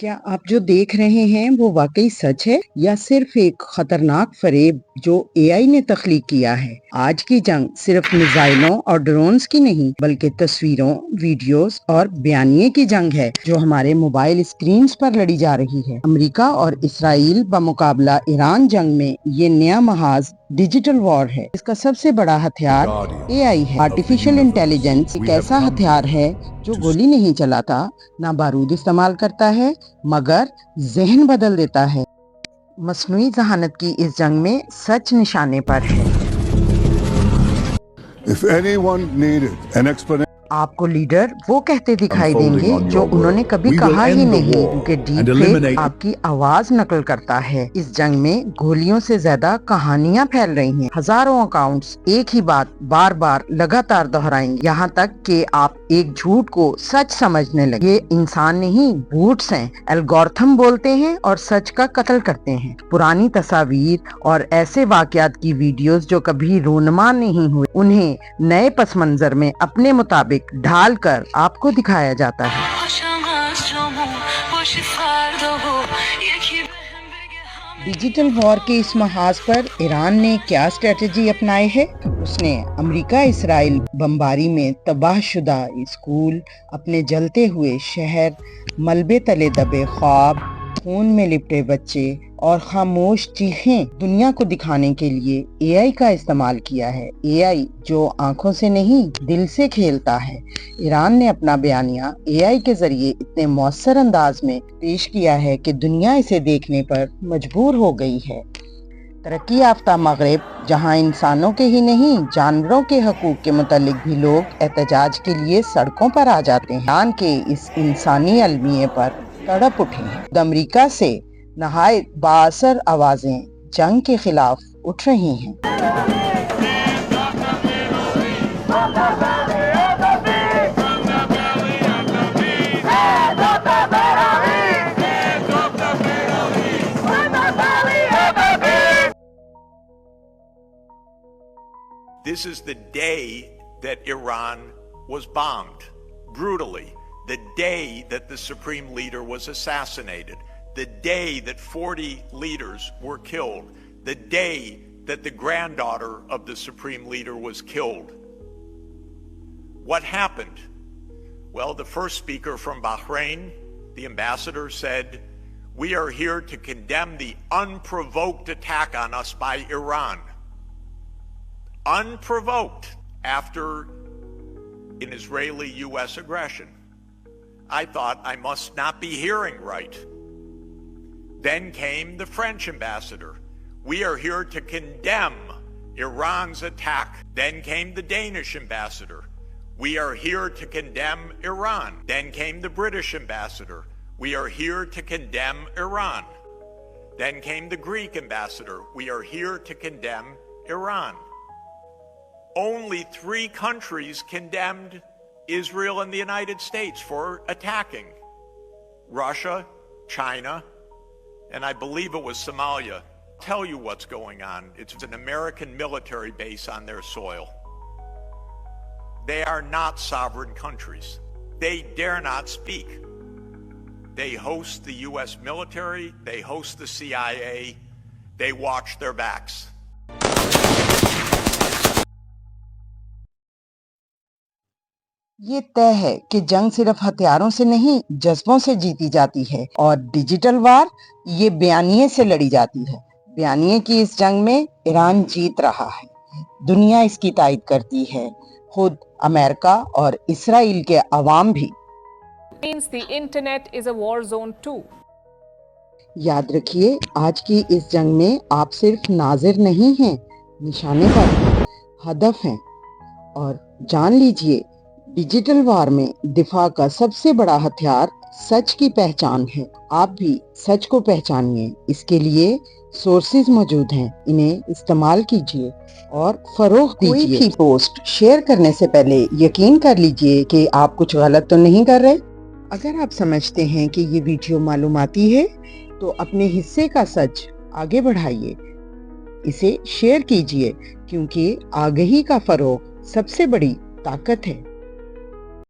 क्या आप जो देख रहे हैं वो वाकई सच है या सिर्फ एक खतरनाक फरेब जो एआई ने तख्लीक किया है? आज की जंग सिर्फ मिसाइलों और ड्रोन्स की नहीं बल्कि तस्वीरों, वीडियोस और बयानिए की जंग है जो हमारे मोबाइल स्क्रीन्स पर लड़ी जा रही है। अमेरिका और इसराइल बमुकाबला ईरान जंग में ये नया महाज डिजिटल वॉर है। इसका सबसे बड़ा हथियार एआई है। आर्टिफिशियल इंटेलिजेंस एक ऐसा हथियार है जो गोली नहीं चलाता, ना बारूद इस्तेमाल करता है, मगर जहन बदल देता है। मसनूई जहानत की इस जंग में सच निशाने पर है। If anyone needed an explanation, आपको लीडर वो कहते दिखाई देंगे जो उन्होंने कभी कहा ही नहीं, क्योंकि डीप फेक आपकी आवाज नकल करता है। इस जंग में गोलियों से ज्यादा कहानियां फैल रही हैं। हजारों अकाउंट्स एक ही बात बार बार लगातार दोहराएंगे, यहाँ तक कि आप एक झूठ को सच समझने लगे। ये इंसान नहीं, बूट्स हैं। एल्गोरिथम बोलते हैं और सच का कत्ल करते हैं। पुरानी तस्वीर और ऐसे वाकयात की वीडियोस जो कभी रोनमा नहीं हुए, उन्हें नए पस मंजर में अपने मुताबिक ढाल कर आपको दिखाया जाता है। डिजिटल वॉर के इस महाज पर ईरान ने क्या स्ट्रेटजी अपनाई है? उसने अमेरिका इसराइल बमबारी में तबाहशुदा स्कूल, अपने जलते हुए शहर, मलबे तले दबे ख्वाब, खून में लिपटे बच्चे और खामोश चीखें दुनिया को दिखाने के लिए एआई का इस्तेमाल किया है। एआई जो आंखों से नहीं दिल से खेलता है। ईरान ने अपना बयानिया एआई के जरिए इतने मौसर अंदाज में पेश किया है कि दुनिया इसे देखने पर मजबूर हो गई है। तरक्की याफ्ता मगरब, जहां इंसानों के ही नहीं जानवरों के हकूक के मुतालिक भी लोग एहतजाज के लिए सड़कों पर आ जाते हैं, ईरान के इस इंसानी अलमिये पर तड़प उठे हैं। अमेरिका से नहायत बाअसर आवाजें जंग के खिलाफ उठ रही हैं। This is the day that Iran was bombed brutally, the day that the supreme leader was assassinated, the day that 40 leaders were killed, the day that the granddaughter of the supreme leader was killed. What happened? Well, the first speaker from Bahrain, the ambassador, said, "We are here to condemn the unprovoked attack on us by Iran." Unprovoked after an Israeli-US aggression. I thought I must not be hearing right. Then came the French ambassador. "We are here to condemn Iran's attack." Then came the Danish ambassador. "We are here to condemn Iran." Then came the British ambassador. "We are here to condemn Iran." Then came the Greek ambassador. "We are here to condemn Iran." Only 3 countries condemned Israel and the United States for attacking: Russia, China, and I believe it was Somalia. Tell you what's going on. It's an American military base on their soil. They are not sovereign countries. They dare not speak. They host the US military, they host the CIA, they watch their backs. ये तय है कि जंग सिर्फ हथियारों से नहीं जज्बों से जीती जाती है, और डिजिटल वार ये बयानिए से लड़ी जाती है। बयानिए की इस जंग में ईरान जीत रहा है, दुनिया इसकी तायद करती है, खुद अमेरिका और इसराइल के अवाम भी। Means the internet is a war zone too. याद रखिए, आज की इस जंग में आप सिर्फ नाजिर नहीं हैं, निशाने पर हैं, हदफ हैं। और जान लीजिए, डिजिटल वार में दिफा का सबसे बड़ा हथियार सच की पहचान है। आप भी सच को पहचानिए। इसके लिए सोर्सेज मौजूद हैं, इन्हें इस्तेमाल कीजिए और फरोख दीजिए। कोई भी पोस्ट शेयर करने से पहले यकीन कर लीजिए कि आप कुछ गलत तो नहीं कर रहे। अगर आप समझते हैं कि ये वीडियो मालूमाती है तो अपने हिस्से का सच आगे बढ़ाइए, इसे शेयर कीजिए, क्योंकि आगाही का फरोग सबसे बड़ी ताकत है।